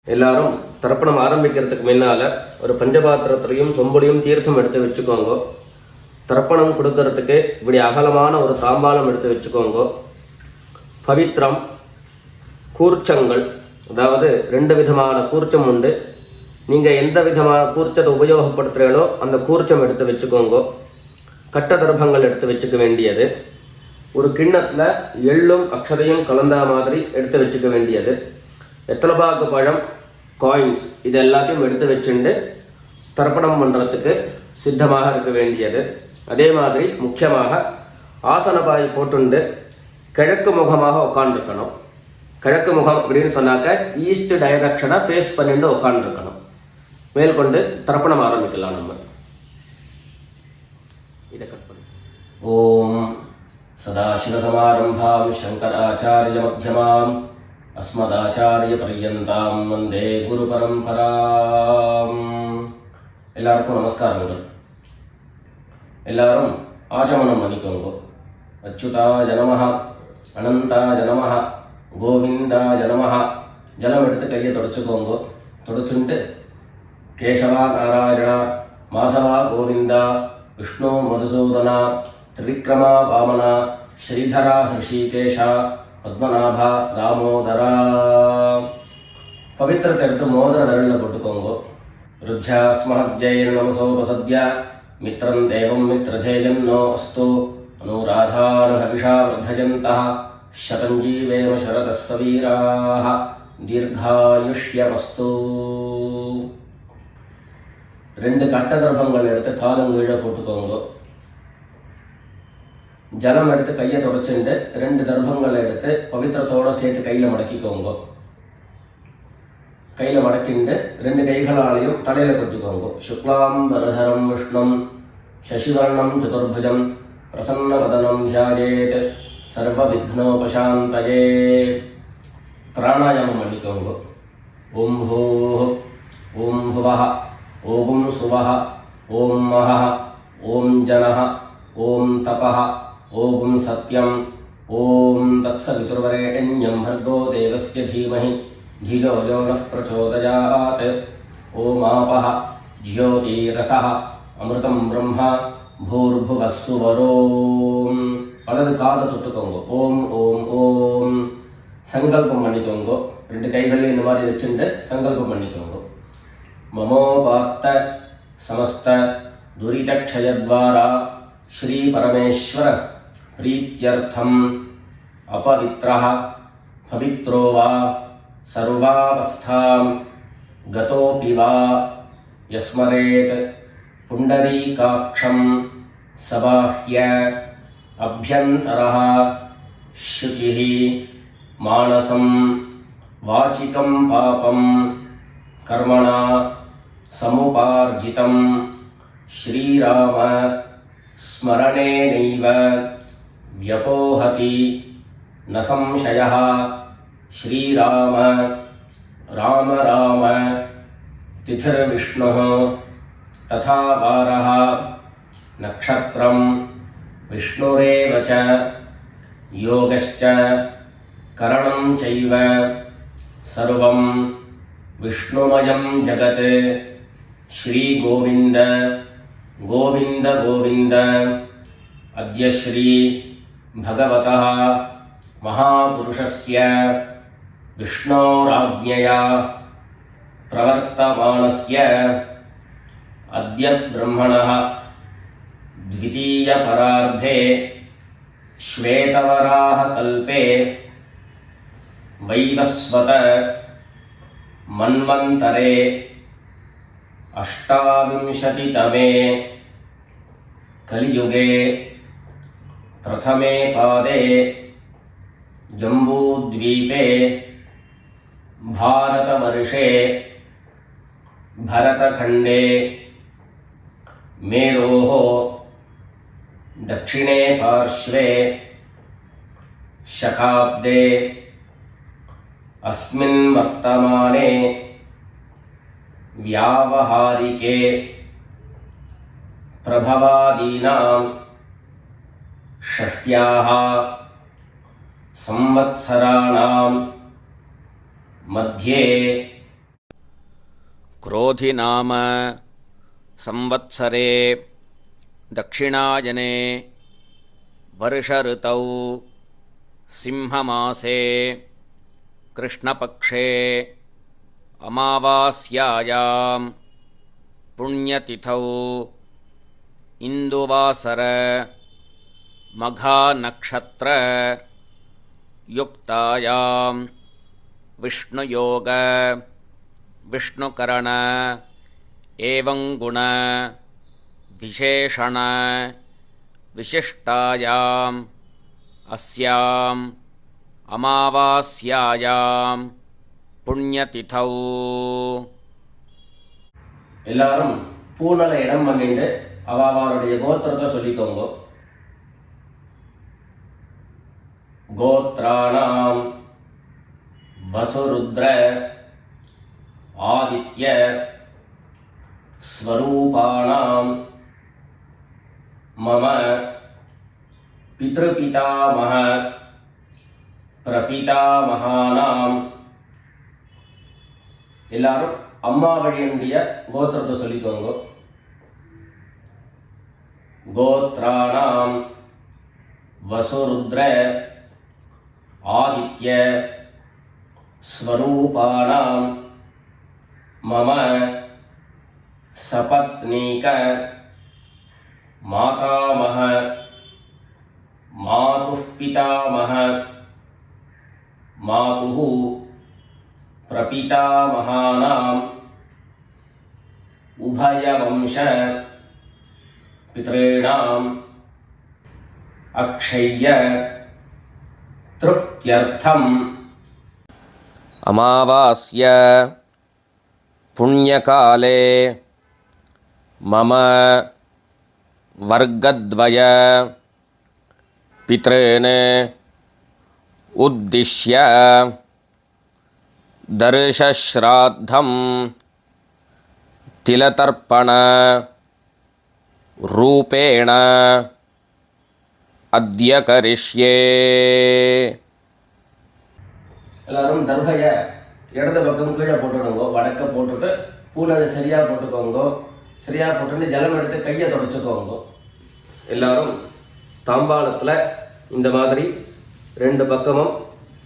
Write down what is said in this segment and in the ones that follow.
எல்லாரும் தர்ப்பணம் ஆரம்பிக்கிறதுக்கு முன்னால் ஒரு பஞ்சபாத்திரத்திலையும் சொம்புலையும் தீர்த்தம் எடுத்து வச்சுக்கோங்க. தர்ப்பணம் கொடுக்கறதுக்கு இப்படி அகலமான ஒரு தாம்பாலம் எடுத்து வச்சுக்கோங்க. பவித்திரம், கூர்ச்சங்கள், அதாவது 2 விதமான கூர்ச்சம் உண்டு. நீங்கள் எந்த விதமான கூர்ச்சத்தை உபயோகப்படுத்துகிறீங்களோ அந்த கூர்ச்சம் எடுத்து வச்சுக்கோங்க. கட்ட தர்ப்பங்கள் எடுத்து வச்சுக்க வேண்டியது. ஒரு கிண்ணத்தில் எள்ளும் அக்ஷதையும் கலந்த மாதிரி எடுத்து வச்சுக்க வேண்டியது. வெத்தலைப்பாக்கு பழம், காயின்ஸ், இது எல்லாத்தையும் எடுத்து வச்சுட்டு தர்ப்பணம் பண்ணுறதுக்கு சித்தமாக இருக்க வேண்டியது. அதே மாதிரி முக்கியமாக ஆசனபாய் போட்டுண்டு கிழக்கு முகமாக உட்காண்டிருக்கணும். கிழக்கு முகம் அப்படின்னு சொன்னாக்க ஈஸ்ட் டைரக்ஷனை ஃபேஸ் பண்ணிட்டு உட்காண்டிருக்கணும். மேற்கொண்டு தர்ப்பணம் ஆரம்பிக்கலாம். நம்ம இதை கட் பண்ணி ஓம் சதாசிவசமாரம்பாம் சங்கராச்சாரிய மத்தியமாம் அஸ்மதாச்சாரிய பர்யந்தாம் வந்தே குரு பரம்பராம். எல்லாருக்கும் நமஸ்காரங்கள். எல்லாரும் ஆச்சமனம் பண்ணிக்கோங்க. அச்சுதாய நமஹ, அனந்தாய நமஹ, கோவிந்தாய நமஹ. ஜலம் எடுத்து கையை தொடச்சுக்கோங்க. தொடச்சுட்டு கேசவா நாராயணா, மாதவா கோவிந்தா, விஷ்ணு மதுசூதனா, திரிவிக்ரமா வாமனா, ஸ்ரீதரா ஹிருஷிகேஷா, பத்மநாபா தாமோதரா. பவித்திரத்தை எடுத்து மோதிர விரலில் போட்டுக்கோங்க. ருத்யாஸ்மஹத்யைர் நமசோபசத்ய மித்ரம் தேவம் மித்ரதேயன்னோ அஸ்து அனுராதானுஹவிஷா வர்தயந்தः சதஞ்சீவேம சரதः சவீராः தீர்காயுஷ்யமஸ்து. 2 கட்ட தர்ப்பங்கள் எடுத்து காலங்கீழே போட்டுக்கோங்க. ஜலம் எடுத்து கையை தொடச்சுட்டு 2 தர்ப்பங்களை எடுத்து பவித்திரத்தோடு சேர்த்து கையில் மடக்கிக்கோங்க. கையில் மடக்கிண்டு 2 கைகளாலையும் தலையில் கொட்டிக்கோங்க. சுக்லாம் வரதரம் விஷ்ணும் சசிவர்ணம் சதுர்புஜம் பிரசன்னவதனம் தியாயேத் சர்வ விக்னோபசாந்தயே. பிராணாயாமம் பண்ணிக்கோங்க. ஓம் ஹோஹ், ஓம் ஹுவஹ, ஓம் சுவஹ, ஓம் மஹஹ, ஓம் ஜனஹ, ஓம் தபஹ, ஓம் சத்யம், ஓம் தத்சவிதுர்வரேண்யம் भर्गो देवस्य धीमहि धियो यो नः प्रचोदयात्. ஓம் ஆபஹ ஜ்யோதிரசஹ அமிர்தம் பிரம்மா பூர்புவः சுவரோம். வலது காதை தொட்டுக்கோங்க. ஓம் ஓம் ஓம். சங்கல்பம் பண்ணிக்கோங்க. 2 கைகளையும் இந்த மாதிரி வச்சுட்டு சங்கல்பம் பண்ணிக்கோங்க. மமோபாத்த சமஸ்த துரிதக்ஷயத்வாரா ஸ்ரீ பரமேஸ்வர प्रीत्यर्थम अपवित्रः पवित्रो वा सर्वावस्थां गतोऽपि वा यस्मरेत् पुण्डरीकाक्षं सबाह्य अभ्यन्तरः शुचिः मानसं वाचिकं पापं कर्मणा समुपार्जितं श्रीराम स्मरणेनैव व्यपोहति न संशयः. श्रीराम राम राम तिथिर्विष्णुः तथा वारः नक्षत्रं विष्णुरेव च योगश्च करणं चैव सर्वं विष्णुमयं जगत्. श्रीगोविन्द गोविन्द गोविन्द. अद्य श्री भगवतः महापुरुषस्य विष्णोराज्ञया प्रवर्तमानस्य अद्य ब्रह्मणः द्वितीयपरार्धे श्वेतवराहकल्पे वैवस्वत मन्वन्तरे 28तमे कलियुगे प्रथमे पादे जम्बूद्वीपे भारतवर्षे भरतखण्डे मेरोः दक्षिणे पार्श्वे शकाब्दे अस्मिन् वर्तमाने व्यावहारिके प्रभवादीनां षष्ट्याः संवत्सराणां मध्ये क्रोधि नाम संवत्सरे दक्षिणायने वर्षऋतौ सिंहमासे कृष्णपक्षे अमावास्यायां पुण्यतिथौ इन्दुवासर मघानक्षत्र युक्तायां विष्णुयोग विष्णुकरण एवं गुण विशेषण विशिष्टायाम् अस्याम् अमावास्यायां पुण्यतिथौ எல்லாரும் பூனலை இடம் பண்ணிட்டு அவளுடைய கோத்திரத்தை சொல்லிக்கோங்க. கோத்ராணாம் வசுருத்ர ஆதித்ய ஸ்வரூபாணாம் மம பித்ருபிதாமஹ பிரபிதாமஹானாம். எல்லாரும் அம்மா வழியினுடைய கோத்திரத்தை சொல்லிக்கோங்க. கோத்ராணாம் வசுருத்ர ஆதித்ய ஸ்வரூபாணாம் மம சபத்னீக மாதாமஹ மாதுः பிதாமஹ மாதுः பிரபிதாமஹானாம் உபயவம்ச பித்ரேணாம் அக்ஷய்ய திருப்த்யர்த்தம். अमावास्य पुण्यकाले मम वर्गद्वय पितॄन् उद्दिश्य दर्शश्राद्धं तिलतर्पण रूपेण अद्य करिष्ये. எல்லாரும் தர்பையை இடது பக்கம் கீழே போட்டுடுங்க. வடக்க போட்டுட்டு பூனலை சரியாக போட்டுக்கோங்க. சரியாக போட்டுட்டு ஜலம் எடுத்து கையை தொடச்சிக்கோங்க. எல்லாரும் தாம்பாளத்தில் இந்த மாதிரி 2 பக்கமும்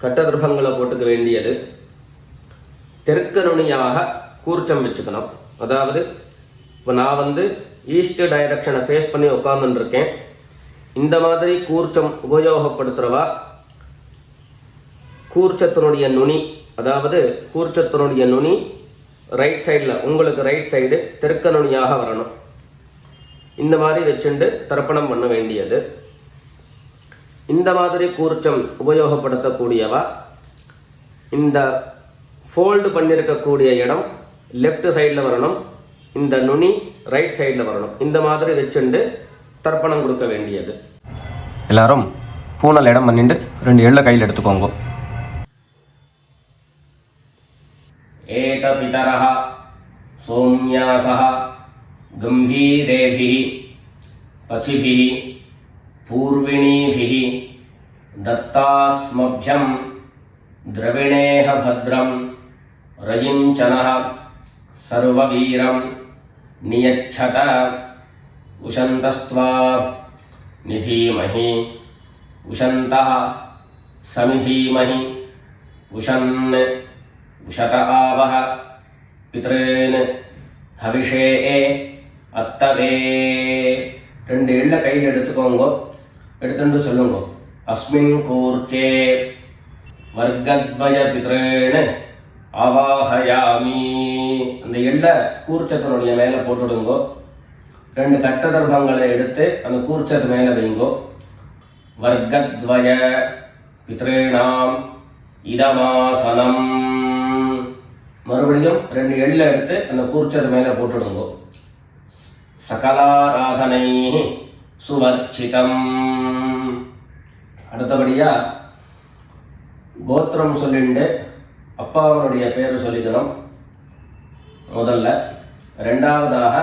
கட்ட தர்பங்களை போட்டுக்க வேண்டியது. தெற்கு நுனியாக கூர்ச்சம் வச்சுக்கணும். அதாவது இப்போ நான் ஈஸ்ட் டைரக்ஷனை ஃபேஸ் பண்ணி உட்காந்துருக்கேன். இந்த மாதிரி கூர்ச்சம் உபயோகப்படுத்துகிறவா கூர்ச்சத்தினுடைய நுனி, அதாவது கூர்ச்சத்தினுடைய நுனி ரைட் சைடில், உங்களுக்கு ரைட் சைடு தெற்கு நுனியாக வரணும். இந்த மாதிரி வச்சுண்டு தர்ப்பணம் பண்ண வேண்டியது. இந்த மாதிரி கூர்ச்சம் உபயோகப்படுத்தக்கூடியவா இந்த ஃபோல்டு பண்ணியிருக்கக்கூடிய இடம் லெஃப்ட் சைடில் வரணும். இந்த நுனி ரைட் சைடில் வரணும். இந்த மாதிரி வச்சுண்டு தர்ப்பணம் கொடுக்க வேண்டியது. எல்லாரும் பூனல் இடம் பண்ணிட்டு 2 எள்ளை கையில் எடுத்துக்கோங்க. ஏதபிதரஹ சோம்யாசஹ கம்பீரேபிஹி பதிபிஹி பூர்விணீபிஹி தத்தாஸ்மப்யம் திரவிணேஹ பத்ரம் ரயிஞ்சனஹ சர்வவீரம் நியச்சத உஷந்தஸ்த்வா நிதீமஹி உஷந்தஹ சமிதீமஹி உஷன் உஷத ஆவஹ பித்ரேன் ஹவிஷே அத்தவே. 2 எள்ளை கையில் எடுத்துக்கோங்க. எடுத்துட்டு சொல்லுங்க. அஸ்மின் கூர்ச்சே வர்க்கத்வய பித்ரேன் ஆவாஹயாமி. அந்த எள்ளை கூர்ச்சத்தினுடைய மேலே போட்டுடுங்க. 2 கட்ட தர்பங்களை எடுத்து அந்த கூர்ச்சத்து மேலே வைங்கோ. வர்க்கத்வய பித்ரேணாம் இதமாசனம். மறுபடியும் 2 எள்ளை எடுத்து அந்த கூர்ச்சத்து மேலே போட்டுடுங்க. சகலாராதனை சுவர்ச்சிதம். அடுத்தபடியாக கோத்திரம் சொல்லிண்டு அப்பாவனுடைய பேர் சொல்லிக்கணும் முதல்ல. 2வதாக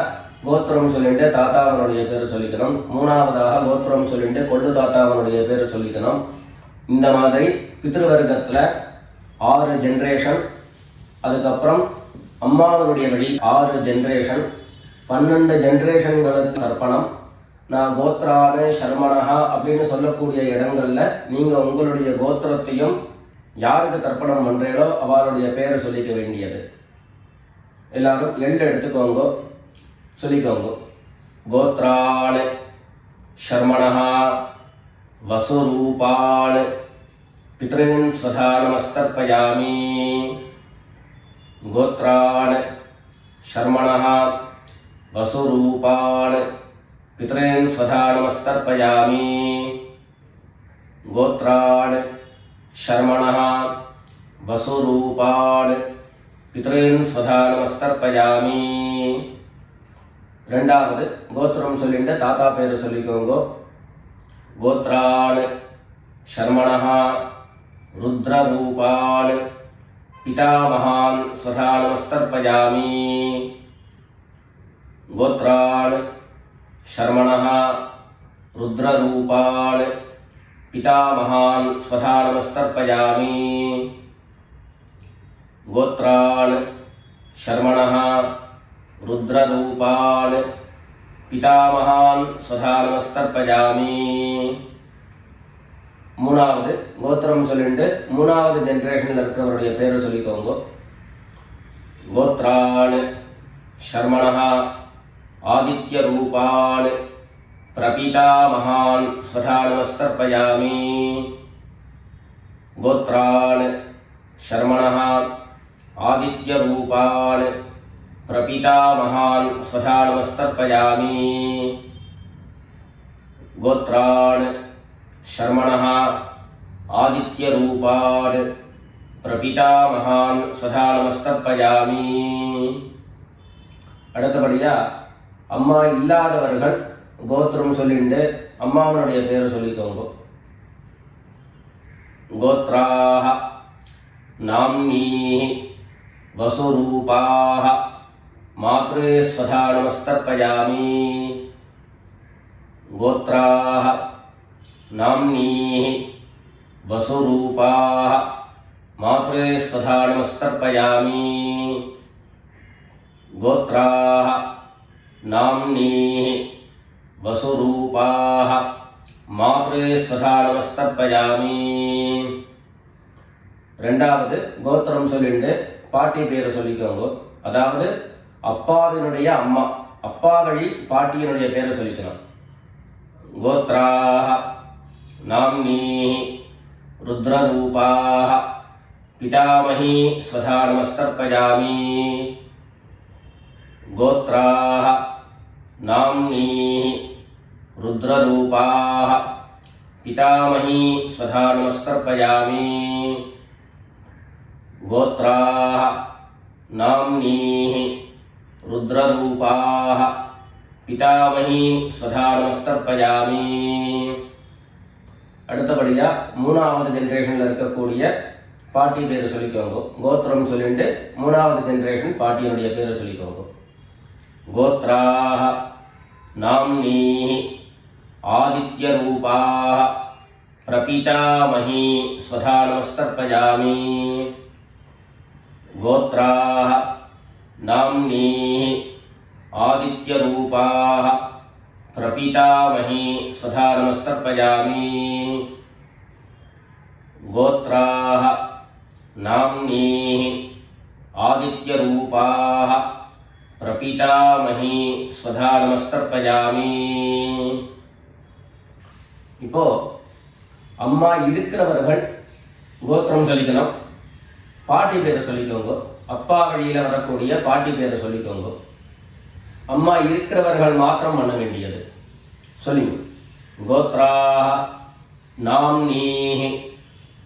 கோத்திரம் சொல்லிட்டு தாத்தாவனுடைய பேர் சொல்லிக்கணும். 3வதாக கோத்திரம் சொல்லிட்டு கொள்ளு தாத்தாவனுடைய பேர் சொல்லிக்கணும். இந்த மாதிரி பித்ருவர்க்கத்தில் 6 ஜென்ரேஷன், அதுக்கப்புறம் அம்மாவனுடைய வழி 6 ஜென்ரேஷன், 12 ஜென்ரேஷன்களுக்கு தர்ப்பணம். நான் கோத்ரான சர்மணஹா அப்படின்னு சொல்லக்கூடிய இடங்கள்ல நீங்க உங்களுடைய கோத்திரத்தையும் யாருக்கு தர்ப்பணம் பண்றீங்களோ அவளுடைய பேரை சொல்லிக்க வேண்டியது. எல்லாரும் எள்ளு எடுத்துக்கோங்க, சொல்லிக்கோங்க. கோத்ரான சர்மணஹா வசுரூபான் பித்ருன் ஸ்வதா நமஸ்தர்ப்பயாமி. கோத்ரான் சர்மணஹ வசுரூபான் பித்ருன் ஸ்வதா நமஸ்தர்ப்பயாமி. கோத்ரான் சர்மணஹ வசுரூபான் பித்ருன் ஸ்வதா நமஸ்தர்ப்பயாமி. ரெண்டாவது கோத்திரம் சொல்லிட்டு தாத்தா பேரு சொல்லிக்கோங்க. கோத்ரான் சர்மணஹ ருத்ரரூபான் பிதாமகான் ஸ்வதா நமஸ்தர்ப்பயாமி. கோத்ரான் சர்மணஹ ருத்ரரூபான் பிதாமகான் ஸ்வதா நமஸ்தர்ப்பயாமி. கோத்ரான் சர்மணஹ ருத்ரரூபான் பிதாமகான் ஸ்வதா நமஸ்தர்ப்பயாமி. மூணாவது கோத்திரம் சொல்லிட்டு 3வது ஜென்ரேஷனில் இருக்கிறவருடைய பேரை சொல்லிக்கோங்க. கோத்ரான் சர்மணஹ ஆதித்ய ரூபான் பிரபிதாமகான் ஸ்வதா நமஸ்தர்ப்பயாமி. கோத்ரான் சர்மணஹ ஆதித்ய ரூபான் பிரபிதாமகான் ஸ்வதா நமஸ்தர்ப்பயாமி. கோத்ரான் சர்மணஹ ஆதித்ய ரூபான் பிரபிதாமகான் ஸ்வதா நமஸ்தர்ப்பயாமி. அடுத்தபடியா அம்மா இல்லாதவர்கள் கோத்திரம் சொல்லிட்டு அம்மாவனுடைய பேரை சொல்லிக்கோங்க. கோத்ராஹ நாம்னீஹி வசுரூபாஹ மாத்ரே ஸ்வதா நமஸ்தர்ப்பயாமி. கோத்ராஹ நாம்னீஹி வசுரூபாஹ மாத்ரே ஸ்வதா நமஸ்தர்ப்பயாமி. கோத்ராஹ நாம்னீஹி வசுரூபாஹ மாத்ரே ஸ்வதா நமஸ்தர்ப்பயாமி. ரெண்டாவது கோத்திரம் சொல்லிட்டு பாட்டி பேரை சொல்லிக்கோங்க. அதாவது அப்பாவினுடைய அம்மா, அப்பா வழி பாட்டியினுடைய பேரை சொல்லிக்கணும். கோத்ராஹ நாம்னீஹி ருத்ரரூபாஹ பிதாமஹி ஸ்வதா நமஸ்தர்ப்பயாமி. கோத்ராஹ நாம்னீஹி ருத்ரரூபாஹ பிதாமஹி ஸ்வதா நமஸ்தர்ப்பயாமி. கோத்ராஹ நாம்னீஹி ருத்ரரூபாஹ பிதாமஹி ஸ்வதா நமஸ்தர்ப்பயாமி. அடுத்தபடியா 3வது ஜென்ரேஷனில் இருக்கக்கூடிய பாட்டி பேரை சொல்லிக்கோங்க. கோத்திரம் சொல்லிட்டு 3வது ஜென்ரேஷன் பாட்டியினுடைய பேரை சொல்லிக்கோங்க. கோத்ராஹ நாம்னீஹி ஆதித்ய ரூபாஹ பிரபிதாமஹி ஸ்வதா நமஸ்தர்ப்பயாமி. கோத்ராஹ நாம்னீஹி ஆதித்ய ரூபாஹ பிரபிதாமஹி ஸ்வதா நமஸ்தர்ப்பயாமி. கோத்ராஹ நாம்னீஹி ஆதித்ய ரூபாஹ பிரபிதாமஹி ஸ்வதா நமஸ்தர்ப்பயாமி. இப்போ அம்மா இருக்கிறவர்கள் கோத்திரம் சொல்லிக்கணும், பாட்டி பேரை சொல்லிக்கோங்க. அப்பா வழியில் வரக்கூடிய பாட்டி பேரை சொல்லிக்கோங்க. அம்மா இருக்கிறவர்கள் மாத்திரம் பண்ண வேண்டியது சொல்லிங்க. கோத்ராஹ நாம்னீஹி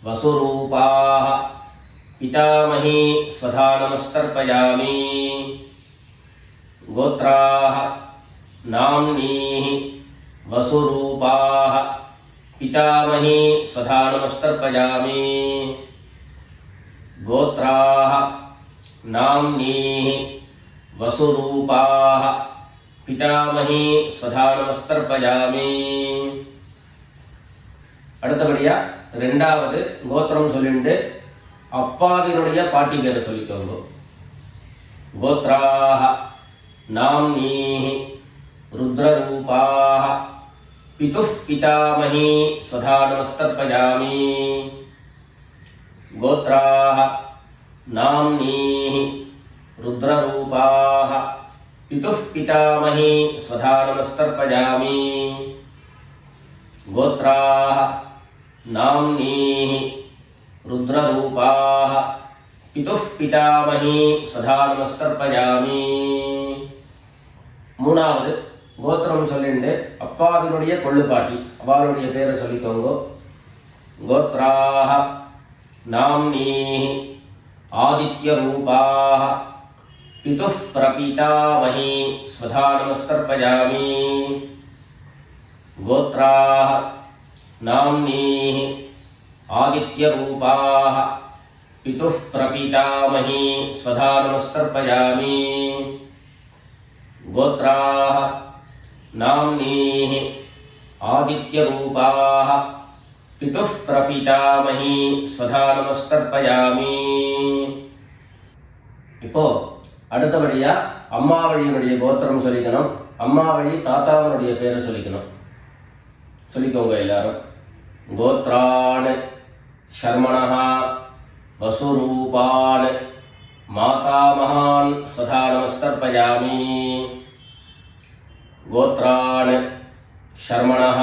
வசுரூபாஹ பிதாமஹி ஸ்வதா நமஸ்தர்ப்பயாமி. கோத்ராஹ நாம்னீஹி வசுரூபாஹ பிதாமஹி ஸ்வதா நமஸ்தர்ப்பயாமி. கோத்ராஹ நாம்னீஹி வசுரூபாஹ பிதாமஹி ஸ்வதா நமஸ்தர்ப்பயாமி. அடுத்தபடியா 2வது கோத்திரம் சொல்லிட்டு அப்பாவினுடைய பாட்டி பேரை சொல்லிக்கோங்க. गोत्राः नाम्नीः रुद्ररूपाः पितुः पितामही स्वधा नमस्तर्पयामि गोत्राः नाम्नीः रुद्ररूपाः पितुः पितामही स्वधा नमस्तर्पयामि गोत्राः नाम्नीः रुद्ररूपाः पितुः पितामही स्वधा नमस्तर्पयामि மூணாவது கோத்திரம் சொல்லிண்டு அப்பாவினுடைய கொள்ளுப்பாட்டி அவளுடைய பேரை சொல்லிக்கோங்க கோத்ராः நாம்னீः ஆதித்யரூபாः पितुः प्रपितामही स्वधा नमस्तर्पयामि गोत्राः नाम्नीः आदित्यरूपाः पितुः प्रपितामही स्वधा नमस्तर्पयामि गोत्राः नाम्नीः आदित्यरूपाः पितुः प्रपितामही स्वधा नमस्तर्पयामि இப்போ அடுத்தபடியா அம்மா வழியினுடைய கோத்திரம் சொல்லிக்கணும். அம்மா வழி தாத்தாவனுடைய பேரை சொல்லிக்கணும். சொல்லிக்கோங்க எல்லாரும். கோத்ரான் சர்மணः வசுரூபான் மாதாமகான் சதா நமஸ்தர்ப்பயாமி கோத்ரான் சர்மணः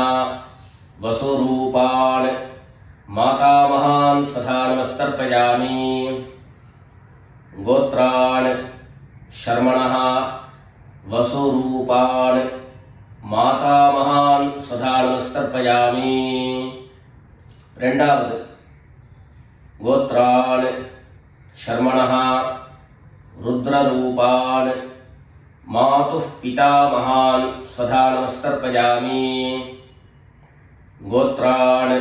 வசுரூபான் மாதாமகான் சதா நமஸ்தர்ப்பயாமி गोत्रान् शर्मणः वसुरूपान् मातामहान् सदा नमस्तर्पयामि ரெண்டாவது गोत्रान् शर्मणः रुद्ररूपान् मातुः पितामहान् सदा नमस्तर्पयामि गोत्रान्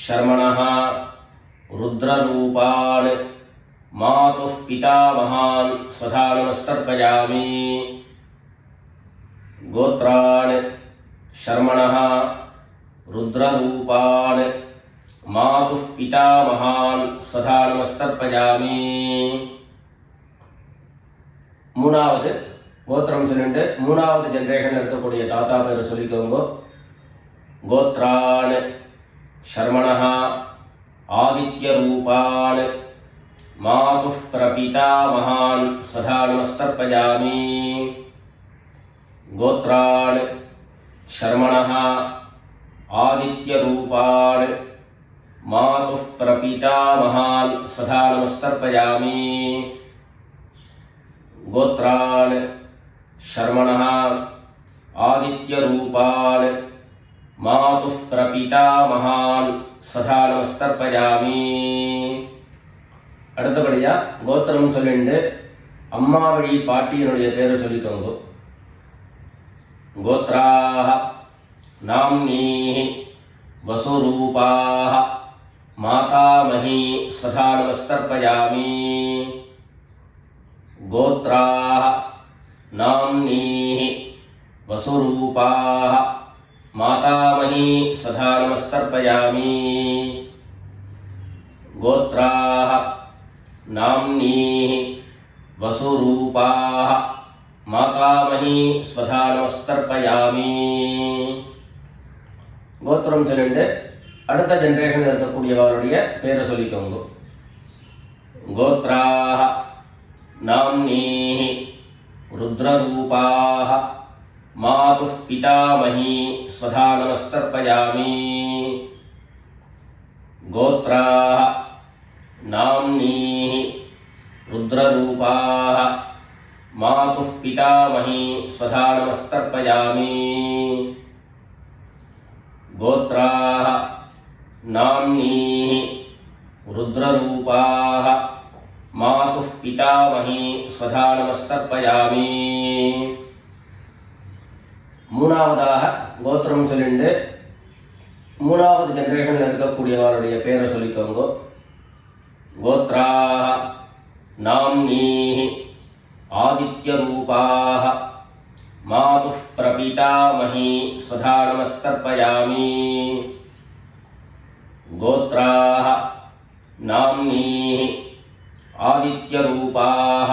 शर्मणः रुद्ररूपान् मातुः पितामहान् स्वधा नमस्तर्पयामि गोत्रान् शर्मणः रुद्ररूपान् मातुः पितामहान् स्वधा नमस्तर्पयामि மூணாவது கோத்திரம் சொல்லிட்டு மூணாவது ஜெனரேஷன்ல இருக்கக்கூடிய தாத்தா பேரை சொல்லிக்கோங்க கோத்ரான் शर्मणः आदित्यरूपान् मातुः प्रपितामहान् स्वधा नमस्तर्पयामि गोत्रान् शर्मणः आदित्यरूपान् मातुः प्रपितामहान् स्वधा नमस्तर्पयामि गोत्रान् शर्मणः आदित्यरूपान् मातुः प्रपितामहान् स्वधा नमस्तर्पयामि அடுத்தபடியா கோத்திரம் சொல்லிண்டு அம்மா வழி பாட்டியினுடைய பேரை சொல்லிக்கோங்க கோத்ராः நாம்னீः வசுரூபாः மாதாமஹீ स्वधा नमस्तर्पयामि गोत्राः नाम्नीः वसुरूपाः मातामही स्वधा नमस्तर्पयामि गोत्राः नाम्नीः वसुरूपाः मातामही स्वधा नमस्तर्पयामि கோத்திரம் சொல்லிட்டு அடுத்த ஜெனரேஷனில் இருக்கக்கூடியவருடைய பேரை சொல்லிக்கோங்க கோத்ராः नाम्नीः रुद्ररूपाः मातुः पितामही स्वधा नमस्तर्पयामि गोत्राः नाम्नीः रुद्ररूपाः मातुः पितामही स्वधा नमस्तर्पयामि गोत्राः नाम्नीः रुद्ररूपाः मातुः पितामही स्वधा नमस्तर्पयामि மூணாவதாக கோத்திரம் சொல்லிண்டு மூணாவது ஜெனரேஷனில் இருக்கக்கூடியவருடைய பேரை சொல்லிக்கோங்க गोत्राः नाम्नीः आदित्यरूपाः मातुः प्रपितामही स्वधा नमस्तर्पयामि गोत्राः नाम्नीः आदित्यरूपाः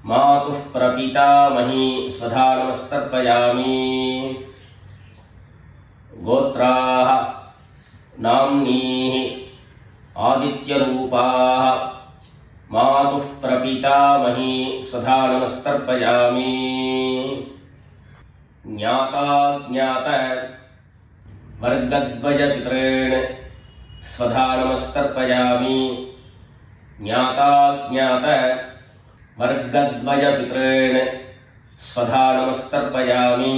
मातुः प्रपितामही स्वधा नमस्तर्पयामि। गोत्राः नाम्नीः आदित्यरूपाः मातुः प्रपितामही स्वधा नमस्तर्पयामि। ज्ञाता ज्ञात वर्गद्वयपितॄन् स्वधा नमस्तर्पयामि। ज्ञाता ज्ञात वर्गद्वयपितॄन् स्वधा नमस्तर्पयामि।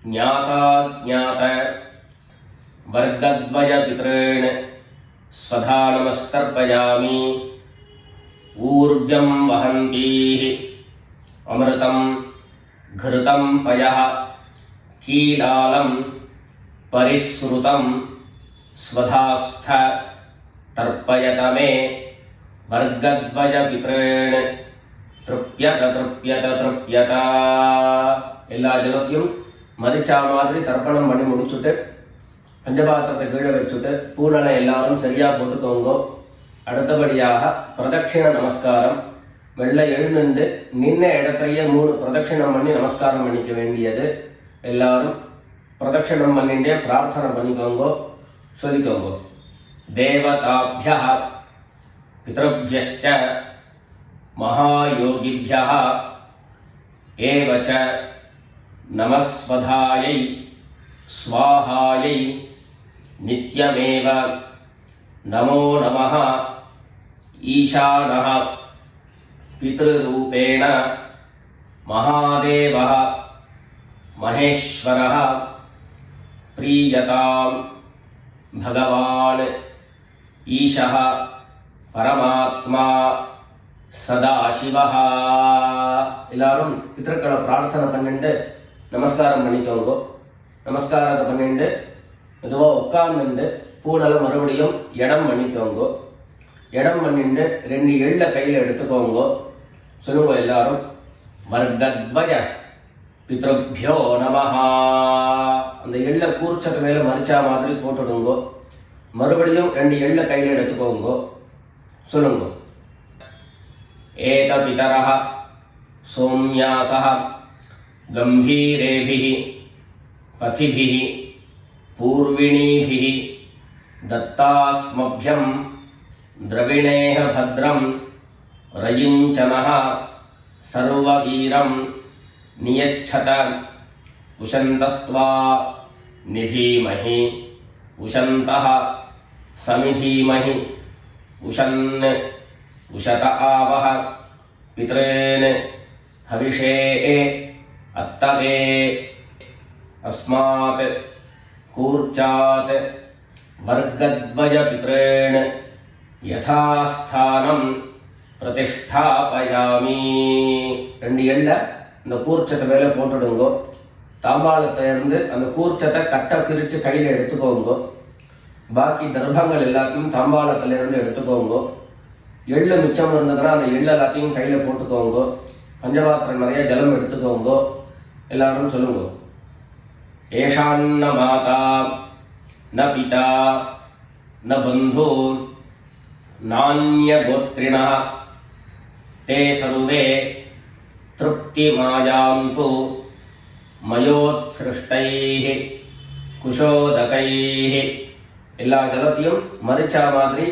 ज्ञाता ज्ञात वर्गद्वयपितॄन् स्वधा नमस्तर्पयामि। ऊर्जं वहन्तीः अमृतं घृतं पयः कीलालं परिसृतं स्वधास्थ तर्पयत मे वर्गद्वयपितॄन् तृप्यत तृप्यत तृप्यत। எல்லா ஜலத்தையும் மரிச்சா மாதிரி தர்ப்பணம் பண்ணி முடிச்சுட்டு பஞ்சபாத்திரத்தை கீழே வச்சுட்டு பூனலை எல்லாரும் சரியாக போட்டுக்கோங்க. அடுத்தபடியாக பிரதட்சிண நமஸ்காரம். வெள்ளை எழுந்துண்டு நின்ன இடத்துலையே 3 பிரதட்சிணம் பண்ணி நமஸ்காரம் பண்ணிக்க வேண்டியது. எல்லாரும் பிரதட்சிணம் பண்ணிட்டே பிரார்த்தனை பண்ணிக்கோங்க, சொல்லிக்கோங்க. தேவதாபியः பித்ருभ्यश्च महायोगिभ्यः एव च नमस्वधायै स्वाहायै नित्यमेव नमो नमः। ईशानः पितृरूपेण महादेवः महेश्वरः प्रीयतां भगवान् ईशः परमात्मा சதாசிவஹா. எல்லாரும் பித்ருக்களை பிரார்த்தனை பண்ணிட்டு நமஸ்காரம் பண்ணிக்கோங்க. நமஸ்காரத்தை பண்ணிட்டு மெதுவாக உட்கார்ந்துட்டு பூனலை மறுபடியும் இடம் பண்ணிக்கோங்க. இடம் பண்ணிட்டு 2 எள்ளை கையில் எடுத்துக்கோங்க. சொல்லுங்க எல்லாரும், வர்க்கத்வய பித்ருभ्यो நமஹா. அந்த எள்ளை கூர்ச்சத்து மேலே மரிச்சா மாதிரி போட்டுடுங்க. மறுபடியும் 2 எள்ளை கையில் எடுத்துக்கோங்க. சொல்லுங்க, ஏதபிதரः சோம்யாசः கம்பீரேபிः பதிபிः பூர்விணீபிः தத்தாஸ்மभ्यं द्रविणेह भद्रं रयिञ्चनः सर्ववीरं नियच्छत उशन्तस्त्वा निधीमहि उशन्तः समिधीमहि उशन् उशत आवह पितॄन् हविषे अत्तवे अस्मात् कूर्चात् वर्गद्वयपितॄन् यथास्थानं प्रतिष्ठापयामि. 2 எள்ளை இந்த கூர்ச்சத்தை மேலே போட்டுடுங்கோ. தாம்பாளத்தை இருந்து அந்த கூர்ச்சத்தை கட்டை பிரித்து கையில் எடுத்துக்கோங்க. பாக்கி தர்ப்பங்கள் எல்லாத்தையும் தாம்பாளத்திலிருந்து எடுத்துக்கோங்க. எள்ளு மிச்சம் இருந்ததுன்னா அந்த எள்ளு எல்லாத்தையும் கையில் போட்டுக்கோங்க. பஞ்சபாத்திரம் நிறைய ஜலம் எடுத்துக்கோங்க. எல்லாரும் சொல்லுங்க, ஏஷான்ன மாதா ந பிதா ந பந்து நான்ய கோத்ரிணः தே சர்வே திருப்திமாயாந்து மயோத்ஸ்ருஷ்டைः குஷோதகைः. எல்லா ஜலத்தையும் மரிச்சா மாதிரி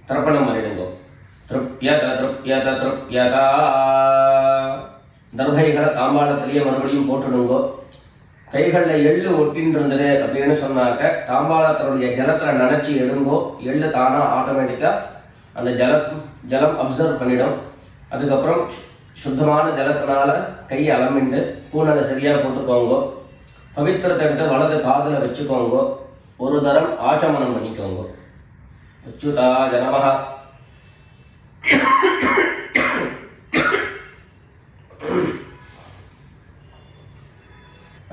தர்ப்பணம் பண்ணிடுங்க. திருப்யத திருப்யத திருப்யதா. தர்பைகளை தாம்பாளத்திலேயே மறுபடியும் போட்டுடுங்க. கைகளில் எள்ளு ஒட்டின்னு இருந்தது அப்படின்னு சொன்னாக்க தாம்பாளத்தினுடைய ஜலத்தில் நினச்சி எடுங்கோ. எள்ளு தானாக ஆட்டோமேட்டிக்காக அந்த ஜலம் அப்சர்வ் பண்ணிடும். அதுக்கப்புறம் சுத்தமான ஜலத்தினால கையை அலம்பிண்டு பூனலை சரியாக போட்டுக்கோங்க. பவித்திரத்தை எடுத்து வலது காதில் வச்சுக்கோங்க. ஒரு தரம் ஆச்சமனம் பண்ணிக்கோங்க. அச்சுதாய நமஹ.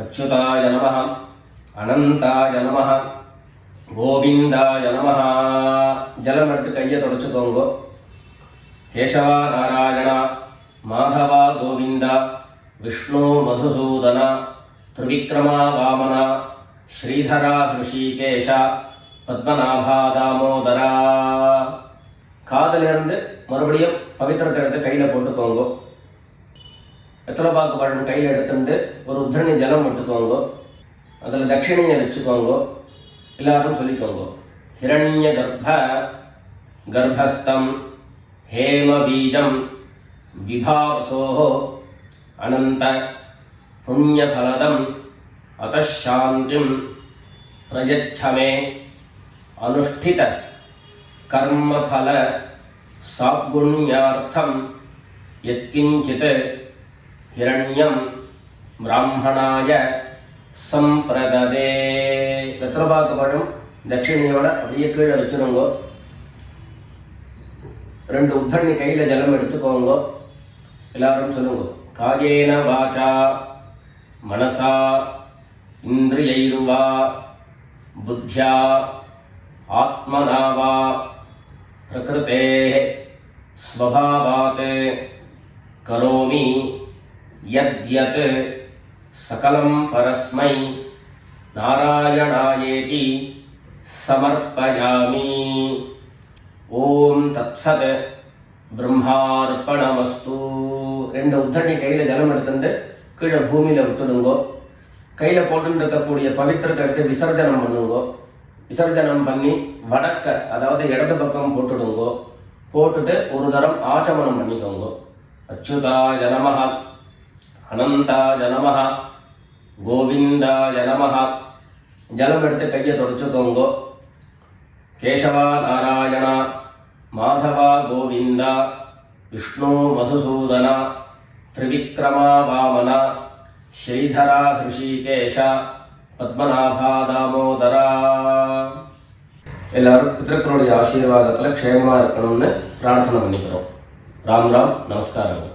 அச்சுதாய நமஹ, அனந்தாய நமஹ, கோவிந்தாய நமஹ. ஜலம் எடுத்து கையை தொடச்சுக்கோங்க. கேசவா நாராயணா மாதவா கோவிந்தா விஷ்ணு மதுசூதனா திரிவிக்ரமா வாமனா ஸ்ரீதரா ஹிருஷிகேஷ பத்மநாபா தாமோதரா. காதிலிருந்து மறுபடியும் பவித்திரத்தை எடுத்து கையில் போட்டுக்கோங்க. வெத்தலைப்பாக்கு பழம் கையில் எடுத்துட்டு ஒரு உத்தரணி ஜலம் விட்டுக்கோங்க. அதில் தட்சிணையை வச்சுக்கோங்க. எல்லாரும் சொல்லிக்கோங்க. ஹிரண்ய கர்ப்பஸ்தம் ஹேம பீஜம் விபாவசோஹோ அனந்த புண்ணியபலதம் அதாந்திம் பிரயச்சமே அனுஷ்டித கர்மபல சாத்குண்யார்த்தம் யத்கிஞ்சித் ஹிரண்யம் பிராமணாய சம்பிரததே. வெத்தலைப்பாக்கு பழம் தட்சிணையோட அப்படியே கீழே வச்சுருங்க. 2 உத்தரணி கையில் ஜலம் எடுத்துக்கோங்க. எல்லாரும் சொல்லுங்க. காயேன வாசா மனசா இந்திரியைருவா புத்தியா ஆத்மனாவா பிரகிருதே ஸ்வபாவாத் கரோமி யத்யத் சகலம் பரஸ்மை நாராயணாயேதி சமர்ப்பயாமி. ஓம் தத்சத் பிரம்மார்ப்பணமஸ்து. 2 உத்தரணி கையில் ஜலம் எடுத்துட்டு கீழே பூமியில் விட்டுடுங்கோ. கையில் போட்டுன்னு இருக்கக்கூடிய பவித்திரத்தை எடுத்து விசர்ஜனம் பண்ணுங்கோ. விசர்ஜனம் பண்ணி வடக்க, அதாவது இடது பக்கம் போட்டுடுங்கோ. போட்டுட்டு ஒரு தரம் ஆச்சமனம் பண்ணிக்கோங்க. அச்சுதாய நமஹ, அனந்தாய நமஹ, கோவிந்தாய நமஹ. ஜலம் எடுத்து கையை தொடச்சுக்கோங்க. கேசவா நாராயணா, மாதவா கோவிந்தா, விஷ்ணு மதுசூதனா, திரிவிக்ரமா வாமனா, ஸ்ரீதரா ஹிருஷிகேஷ, பத்மநாபா தாமோதரா. எல்லாரும் பிதர்களுடைய ஆசீர்வாதத்தில் க்ஷேமமாக இருக்கணும்னு பிரார்த்தனை பண்ணிக்கிறோம். ராம் ராம், நமஸ்காரங்கள்.